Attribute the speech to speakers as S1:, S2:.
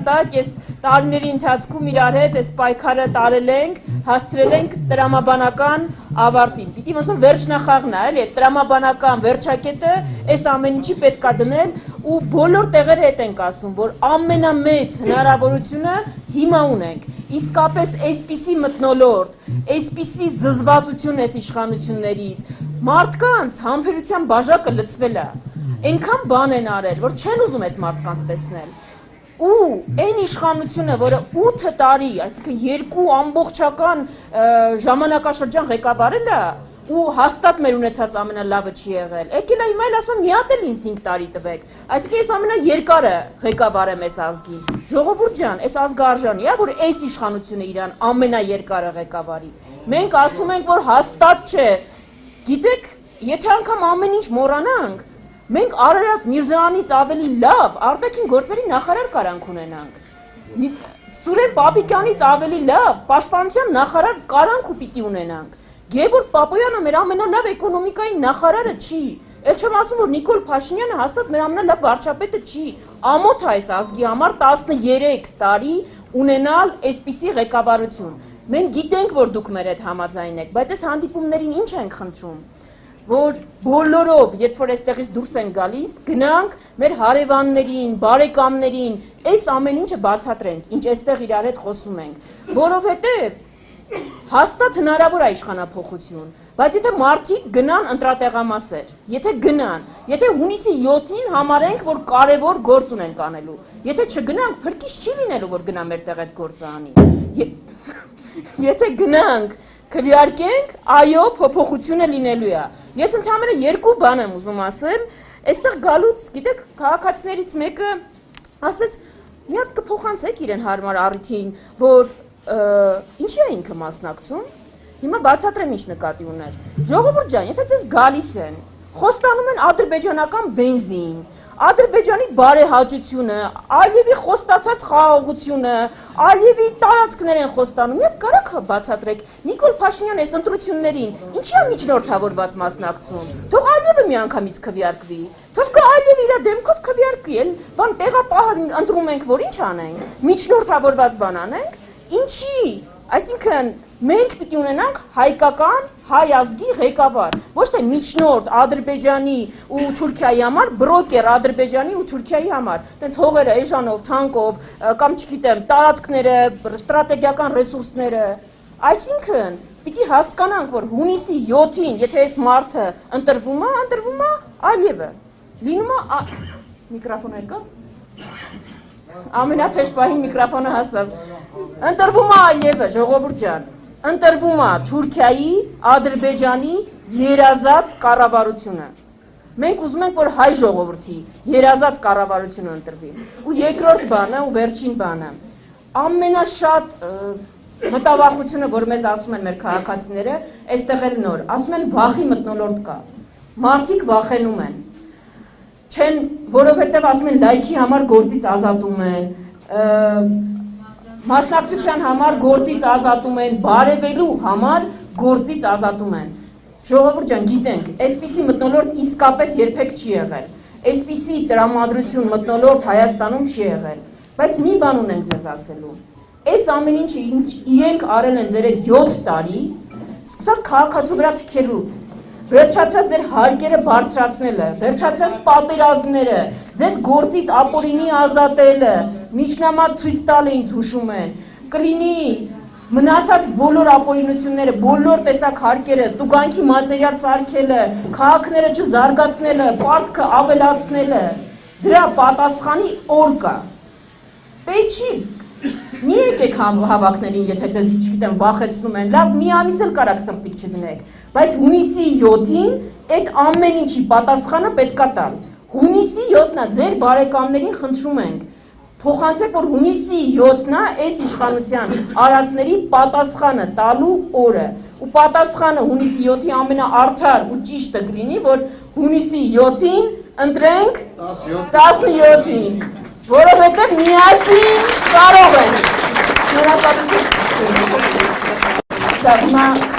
S1: Այս տարիների ընթացքում իրար հետ այս պայքարը տարել ենք, հասցրել ենք տրամաբանական ավարտին։ Պիտի ոնց որ վերջնախաղն է, էլի, տրամաբանական վերջակետը այս ամեն ինչի պետքա դնել ու բոլոր տեղերը հետ ենք ասում, որ ամենամեծ հնարավորությունը հիմա ունենք։ Իսկապես այսպիսի մթնոլորտ, այսպիսի զզվացություն այս իշխանություններից, մարդկանց համբերության բաժակը լցվել է։ Այնքան բան են արել, որ չեն ուզում այս մարդկանց տեսնել։ Ու այն իշխանությունը, որը 8 տարի, այսինքն 2 ամբողջական ժամանակաշրջան ղեկավարել է, ու հաստատ մեր ունեցած ամենալավը չի եղել։ Եկել է հիմա էլ ասում եմ, մի հատ էլ ինձ 5 տարի տվեք։ Այսինքն ես ամենաերկարը ղեկավարեմ այս ազգին։ Ժողովուրդ ջան, այս ազգը արժանի է, որ այս իշխանությունը իրան ամենաերկարը ղեկավարի։ Մենք ասում ենք, որ հաստատ չէ։ Գիտեք, եթե անգամ ամեն ինչ մոռանանք, մենք Արարատ Միրզոյանից ավելի լավ արտաքին գործերի նախարար կարանք ունենանք։ Սուրեն Պապիկյանից ավելի լավ պաշտպանության նախարար կարանք ու պիտի ունենանք։ Գևորգ Պապոյանը մեր ամենալավ էկոնոմիկայի նախարարը չի։ Էլ չեմ ասում, որ Նիկոլ Փաշինյանը հաստատ մեր ամենալավ վարչապետը չի։ Ամոթ է այս ազգի համար 13 տարի ունենալ այսպիսի ղեկավարություն։ Մենք գիտենք, որ դուք մեր հետ համաձայն եք, բայց այս հանդիպումներին ինչ ենք խնդրում։ Որ բոլորով, երբ որ այստեղից դուրս են գալիս, գնանք մեր հարևաններին, բարեկամներին, այս ամեն ինչը բացատրենք, ինչ այստեղ իրար հետ խոսում ենք, որովհետև հաստատ հնարավոր է իշխանափոխություն, բայց եթե մարդիկ գնան ընտրատեղամասեր, եթե հունիսի 7-ին համարենք, որ կարևոր գործ ունենք անելու, եթե չգնանք, փրկիչ չի լինելու, որ գնա մեր տեղ այդ գործը անի, եթե գնանք, քվեարկենք, այո, փոփոխությունը լինելու է։ Ես ընդհանրապես երկու բան եմ ուզում ասել, այստեղ գալուց, գիտեք, քաղաքացիներից մեկը ասեց, մի հատ կփոխանցեք իրեն հարմար առիթին, որ ինչի է ինքը մասնակցում։ Հիմա բացատրեմ ինչ նկատի ուներ։ Ժողովուրդ ջան, եթե ձեզ գալիս են, խոստանում են ադրբեջանական բենզին, Ադրբեջանի բարեհաճությունը, Ալիևի խոստացած խաղաղությունը, Ալիևի տարածքներ են խոստանում, մի հատ կարաք բացատրեք, Նիկոլ Փաշինյանը այս ընտրություններին ինչի է միջնորդավորված մասնակցում, թող Ալիևը միանգամից քվեարկվի, թող կա Ալիևը իր դեմքով քվեարկվի, էլ բան տեղապահ ընտրում ենք, որ ինչ անենք, միջնորդավորված բան անենք, ինչի, այսինքն մենք պիտի ունենանք հայկական հայ ազգի ղեկավար, ոչ թե միջնորդ Ադրբեջանի ու Թուրքիայի համար, բրոկեր Ադրբեջանի ու Թուրքիայի համար, տենց հողերը, էժանով, թանկով, կամ չգիտեմ, տարածքները, ստրատեգիական ռեսուրսները, այսինքն պիտի հասկանանք, որ հունիսի 7-ին, եթե այս մարդը ընտրվում է Ալիևը, լինում է, միկրոֆոնը կա, ամենաթեժ պահին միկրոֆոնը հասավ, ընտրվում է Ալիևը, ժողովուրդ ջան, ընտրվում է Թուրքիայի, Ադրբեջանի երազած կառավարությունը։ Մենք ուզում ենք, որ հայ ժողովրդի երազած կառավարությունը ընտրվի։ Ու երկրորդ բանը, ու վերջին բանը, ամենաշատ մտավախությունը, որ մեզ ասում են մեր քաղաքացիները, այստեղ էլ նոր, ասում են վախի մթնոլորտ կա։ Մարդիկ վախենում են։ Չեն, որովհետև ասում են լայքի համար գործից ազատում են, մասնակցության համար գործից ազատում են, բարևելու համար գործից ազատում են։ Ժողովուրդ ջան, գիտենք, այսպիսի մթնոլորտ իսկապես երբեք չի եղել, այսպիսի տրամադրություն մթնոլորտ Հայաստանում չի եղել, բայց մի բան ունենք ձեզ ասելու, այս ամեն ինչը իրենք արել են ձեր 7 տարի, սկսած քաղաքացու վրա թքելուց, վերջացրած ձեր հարկերը բարձրացնելը, վերջացրած պատերազմները, ձեզ գործից ապօրինի ազատելը, միջնամատ ցույց տալը ինձ հուշում են, կլինի մնացած բոլոր ապօրինությունները, բոլոր տեսակ հարկերը, տուգանքի մատերիալ սարքելը, քաղաքները չզարգացնելը, պարտքը ավելացնելը, դրա պատասխանի օր կա։ Պետք չի մի եկեք հավաքներին, եթե ձեզ չգիտեմ վախեցնում են, լավ մի ամիս էլ կարաք սրտիկ չդնեք, բայց հունիսի 7-ին այդ ամեն ինչի պատասխանը պետքա տալ։ Հունիսի 7-ն է, ձեր բարեկամներին խնդրում ենք, փոխանցեք, որ հունիսի 7-ն է այս իշխանության արածների պատասխանը տալու օրը։ Ու պատասխանը հունիսի 7-ի ամենաարդար ու ճիշտը կլինի, որ հունիսի 7-ին ընտրենք 17-ին, որովհետև միասին կարող ենք։ Շնորհակալություն։